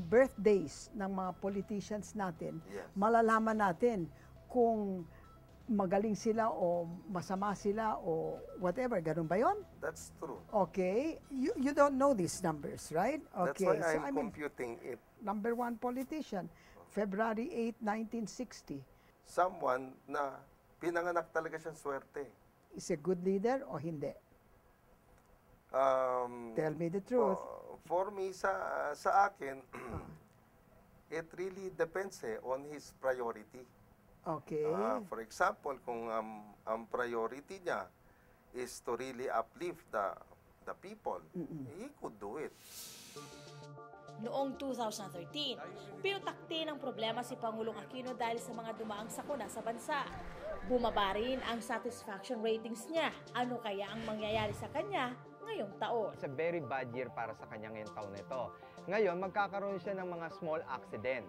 birthdays ng mga politicians natin, Yes. malalaman natin kung magaling sila o masama sila o whatever. Ganun ba yon? That's true. Okay. You don't know these numbers, right? That's Okay. why So, I'm computing it. number one politician, February 8, 1960. Someone na pinanganak talaga siyang swerte. Is a good leader o hindi? Tell me the truth. For me, sa akin, it really depends on his priority. Okay. For example, kung ang priority niya is to really uplift the people, he could do it. Noong 2013, pinutakti ng problema si Pangulong Aquino dahil sa mga dumaang sakuna sa bansa. Bumaba rin ang satisfaction ratings niya. Ano kaya ang mangyayari sa kanya ngayong taon? It's a very bad year para sa kanya ngayong taon na ito. Ngayon, magkakaroon siya ng mga small accident.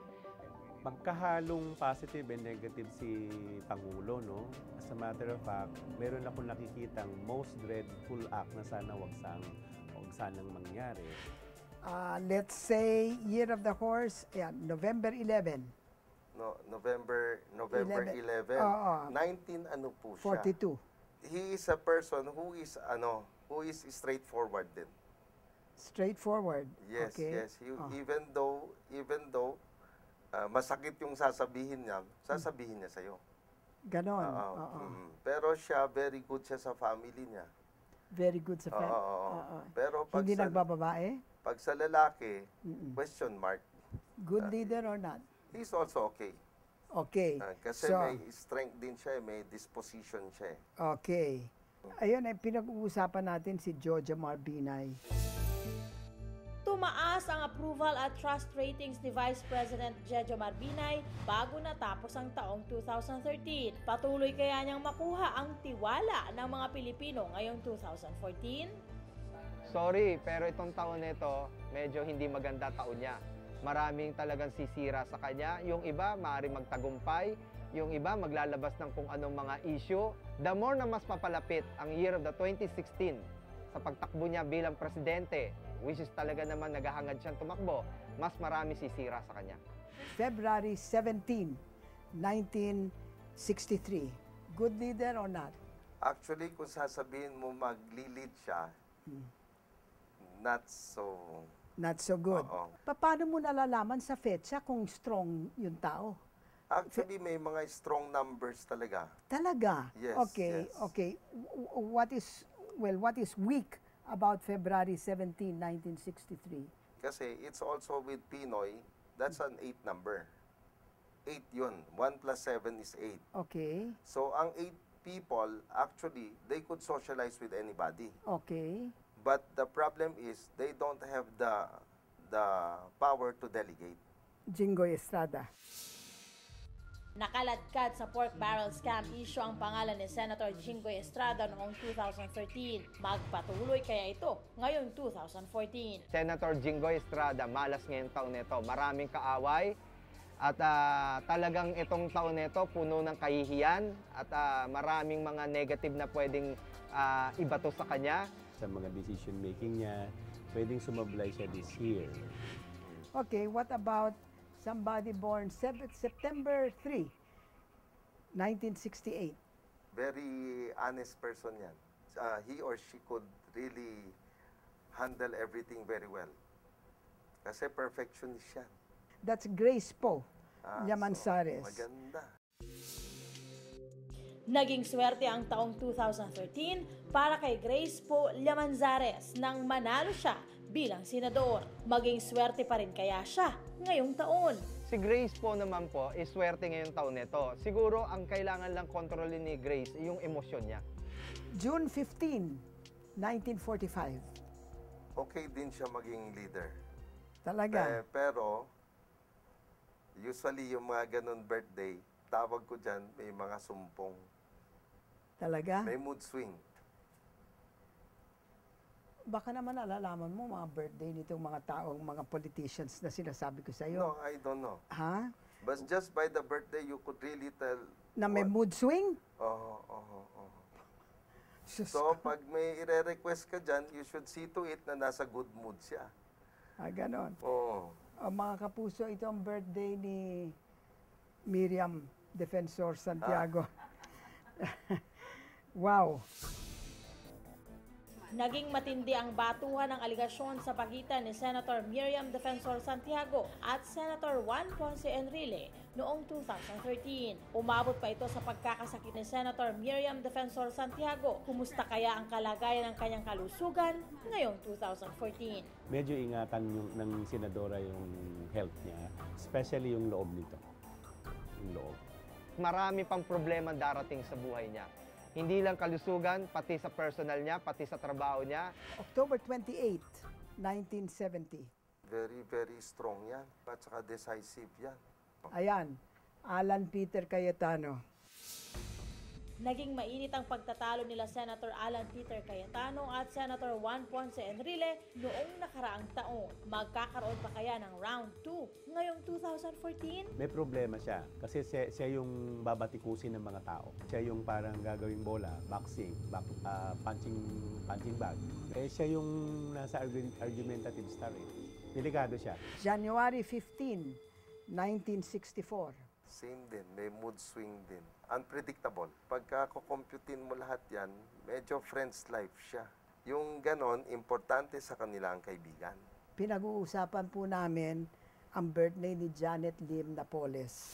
Magkahalong positive and negative si Pangulo, no? As a matter of fact, meron ako nakikitang most dreadful act na sana wag sanang mangyari. Let's say Year of the Horse, November 11, No, November 11, Oo. 19 ano po siya. 42. He is a person who is straightforward din. Straightforward. Yes, Okay. yes. Even though masakit yung sasabihin niya sa'yo. Ganon. Pero siya, very good siya sa family niya. Very good sa friend. Pero pag Hindi nagbababae? pag sa lalaki, question mark. Good leader or not? He's also okay. Okay. Kasi may strength din siya, may disposition siya. Okay. Ayun, pinag-uusapan natin si Jojo Marbinay. Tumaas ang approval at trust ratings ni Vice President Jojo Marbinay bago natapos ang taong 2013. Patuloy kaya niyang makuha ang tiwala ng mga Pilipino ngayong 2014? Sorry, pero itong taon na ito, medyo hindi maganda taon niya. Maraming talagang sisira sa kanya. Yung iba, maaaring magtagumpay. Yung iba, maglalabas ng kung anong mga issue. The more na mas mapalapit ang year of the 2016 sa pagtakbo niya bilang presidente, which is talaga naman naghahangad siyang tumakbo, mas marami sisira sa kanya. February 17, 1963. Good leader or not? Actually, kung sasabihin mo maglilid siya, not so... Not so good. Oo. Paano mo nalalaman sa FEDSA kung strong yung tao? Actually, may mga strong numbers talaga. Talaga? Yes, Okay, yes. okay. What is weak about February 17, 1963? Kasi it's also with Pinoy, that's an 8 number. 8 yun. 1 plus 7 is 8. Okay, So, ang 8 people, actually, they could socialize with anybody. okay. But the problem is, they don't have the power to delegate. Jinggoy Estrada. Nakaladkad sa pork barrel scam issue ang pangalan ni Senator Jinggoy Estrada noong 2013. Magpatuloy kaya ito ngayong 2014. Senator Jinggoy Estrada, malas ngayong taon nito. Maraming kaaway at talagang itong taon nito puno ng kahihiyan at maraming mga negative na pwedeng ibato sa kanya. Sa mga decision making niya, pwedeng sumablay siya this year. Okay, what about somebody born September 3, 1968? Very honest person yan. He or she could really handle everything very well. Kasi perfectionist siya. That's Grace Poe So, Llamanzares. maganda. Naging swerte ang taong 2013 para kay Grace Poe Llamanzares nang manalo siya bilang senador. Maging swerte pa rin kaya siya ngayong taon. Si Grace po naman po, swerte ngayong taon nito. Siguro ang kailangan lang kontrolin ni Grace yung emosyon niya. June 15, 1945. Okay din siya maging leader. Talaga? Pero, usually yung mga ganun birthday, tawag ko dyan, may mga sumpong. Talaga? May mood swing. Baka naman nalalaman mo mga birthday nitong mga taong, mga politicians na sinasabi ko sa iyo. No, I don't know. Ha? But just by the birthday, you could really tell... Na may mood swing? Oo. Sus So, ko. pag may ire-request ka dyan, you should see to it na nasa good mood siya. Ganon. Oo. Mga kapuso, ito ang birthday ni Miriam Defensor Santiago. Wow! Naging matindi ang batuhan ng aligasyon sa pagitan ni Senator Miriam Defensor Santiago at Senator Juan Ponce Enrile noong 2013. Umabot pa ito sa pagkakasakit ni Senator Miriam Defensor Santiago. Kumusta kaya ang kalagayan ng kanyang kalusugan ngayong 2014? Medyo ingatan ng senadora yung health niya, especially yung loob nito. Yung loob. Marami pang problema darating sa buhay niya. Hindi lang kalusugan, pati sa personal niya, pati sa trabaho niya. October 28, 1970. Very, very strong yan. At saka decisive yan. Ayan, Alan Peter Cayetano. Naging mainit ang pagtatalo nila Senator Alan Peter Cayetano at Senator Juan Ponce Enrile noong nakaraang taon. Magkakaroon pa kaya ng round 2 ngayong 2014? May problema siya kasi siya yung babatikusin ng mga tao. Siya yung parang gagawing bola, boxing, punching bag. Siya yung nasa argumentative star eh. Delikado siya. January 15, 1964. Same din, may mood swing din. Unpredictable. Pagka kukomputin mo lahat yan, medyo friend's life siya. Yung ganon, importante sa kanila ang kaibigan. Pinag-uusapan po namin ang birthday ni Janet Lim Napoles.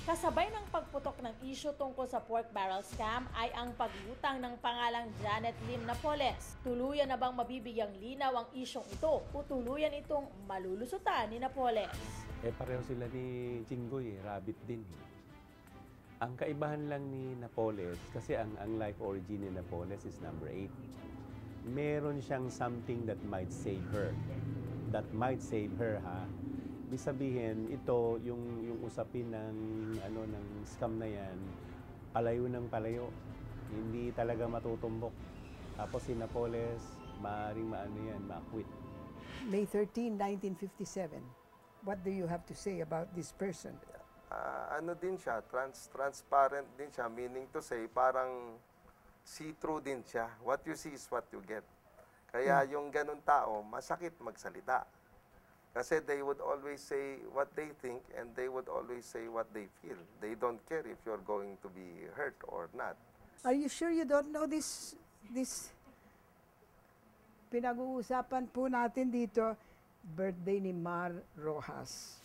Kasabay ng pagputok ng isyu tungkol sa pork barrel scam ay ang paglutang ng pangalang Janet Lim Napoles. Tuluyan na bang mabibigyang linaw ang isyong ito o tuluyan itong malulusutan ni Napoles? Pareho sila ni Chinggoy, rabbit din. Ang kaibahan lang ni Napoles, kasi ang life origin ni Napoles is number 8. Meron siyang something that might save her. That might save her, ha? Ibig sabihin, ito, yung usapin ng scam na yan, palayo ng palayo. Hindi talaga matutumbok. Tapos si Napoles, maaaring ma-quit. May 13, 1957. What do you have to say about this person? Ano din siya, transparent din siya, meaning to say, parang see-through din siya. What you see is what you get. Kaya yung ganun tao, masakit magsalita. Kasi they would always say what they think and they would always say what they feel. They don't care if you're going to be hurt or not. Are you sure you don't know this pinag-uusapan po natin dito, birthday ni Mar Rojas.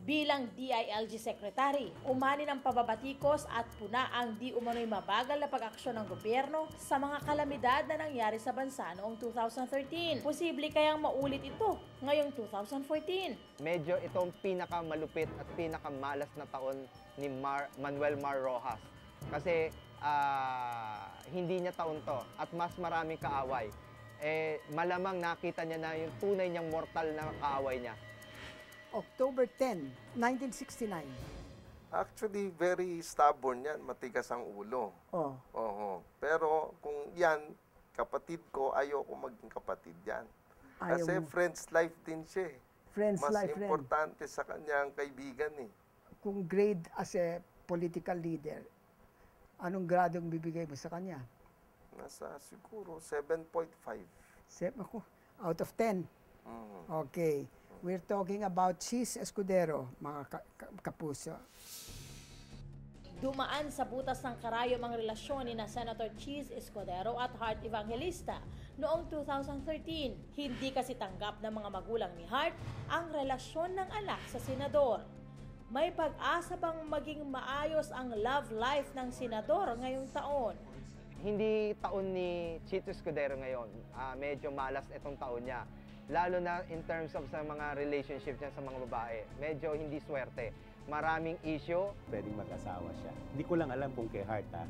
Bilang DILG Secretary, umani ng pababatikos at puna ang di umano'y mabagal na pag-aksyon ng gobyerno sa mga kalamidad na nangyari sa bansa noong 2013. Posible kayang maulit ito ngayong 2014. Medyo itong pinakamalupit at pinakamalas na taon ni Manuel Mar Rojas. Kasi hindi niya taon to at mas maraming kaaway. Malamang nakita niya na yung tunay niyang mortal na kaaway niya. October 10, 1969. Actually, very stubborn yan. Matigas ang ulo. Oh. Oo. Pero kung yan, kapatid ko, ayoko maging kapatid yan. Ayaw Kasi mo. friend's life din siya eh. Friends Mas life friend. importante sa kanya ang kaibigan eh. Kung grade as a political leader, anong gradong bibigay mo sa kanya? Nasa siguro 7.5. Ako, out of 10. Okay. We're talking about Cheese Escudero, mga kapuso. Dumaan sa butas ng karayom ang relasyon ni na Senator Cheese Escudero at Hart Evangelista noong 2013. Hindi kasi tanggap ng mga magulang ni Hart ang relasyon ng anak sa senador. May pag-asa bang maging maayos ang love life ng senador ngayong taon? Hindi taon ni Chito Escudero ngayon. Medyo malas itong taon niya. Lalo na in terms of sa mga relationship niya sa mga babae. Medyo hindi swerte. Maraming issue. Pwedeng mag-asawa siya. Hindi ko lang alam kung kay Hart, ha?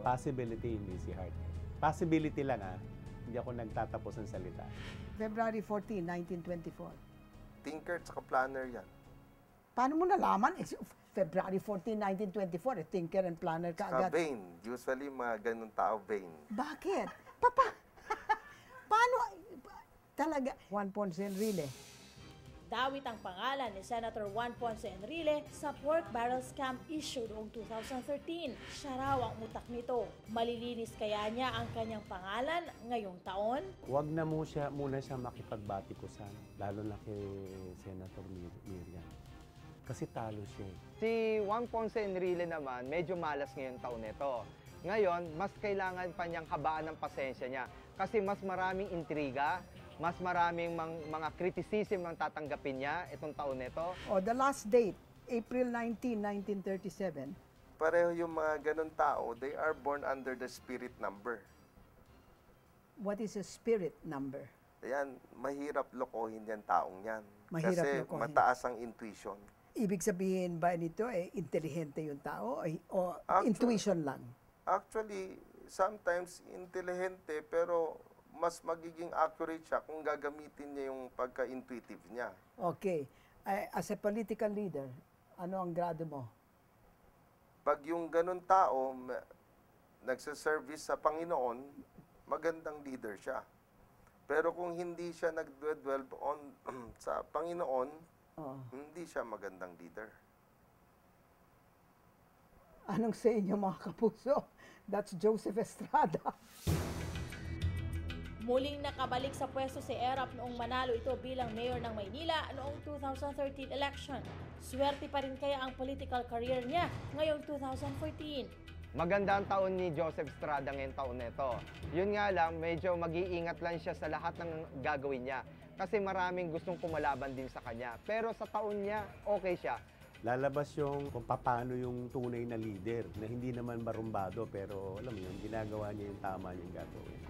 Possibility, hindi si Hart. Possibility lang, ha? Hindi ako nagtatapos ng salita. February 14, 1924. Tinker at planner yan. Paano mo nalaman? February 14, 1924, thinker and planner ka agad. Vain. Usually, mga ganun tao, vain. Bakit? Paano? Talaga. Juan Ponce Enrile. Dawit ang pangalan ni Senator Juan Ponce Enrile sa pork barrel scam issue noong 2013. Siya raw ang utak nito. Malilinis kaya niya ang kanyang pangalan ngayong taon? Huwag na muna siya makipagbatikusan, lalo na kay Senator Miriam. Kasi talo siya. Si Juan Ponce Enrile naman, medyo malas ngayong taon nito. Ngayon, mas kailangan pa niyang habaan ng pasensya niya kasi mas maraming intriga, mas maraming mga criticism ang tatanggapin niya itong taon nito. The last date, April 19, 1937. Pareho yung mga ganun tao, they are born under the spirit number. What is a spirit number? Ayan, mahirap lokohin yan taong yan. Mahirap Kasi lokohin. mataas ang intuition. Ibig sabihin ba nito, intelihente yung tao o Actually- intuition lang? Actually, sometimes intelihente pero mas magiging accurate siya kung gagamitin niya yung pagka-intuitive niya. Okay. As a political leader, ano ang grado mo? Pag yung ganun tao nagsaservice sa Panginoon, magandang leader siya. Pero kung hindi siya nag-dwell on sa Panginoon, Oh. hindi siya magandang leader. Anong sa inyo mga kapuso? That's Joseph Estrada. Muling nakabalik sa pwesto si Erap noong manalo ito bilang mayor ng Maynila noong 2013 election. Swerte pa rin kaya ang political career niya ngayong 2014. Maganda ang taon ni Joseph Estrada ngayong taon nito. Yun nga lang, medyo mag-iingat lang siya sa lahat ng gagawin niya. Kasi maraming gustong kumalaban din sa kanya. Pero sa taon niya, okay siya. Lalabas yung kung paano yung tunay na leader na hindi naman barumbado pero alam mo yun, ginagawa niya yung tama niyang gagawin.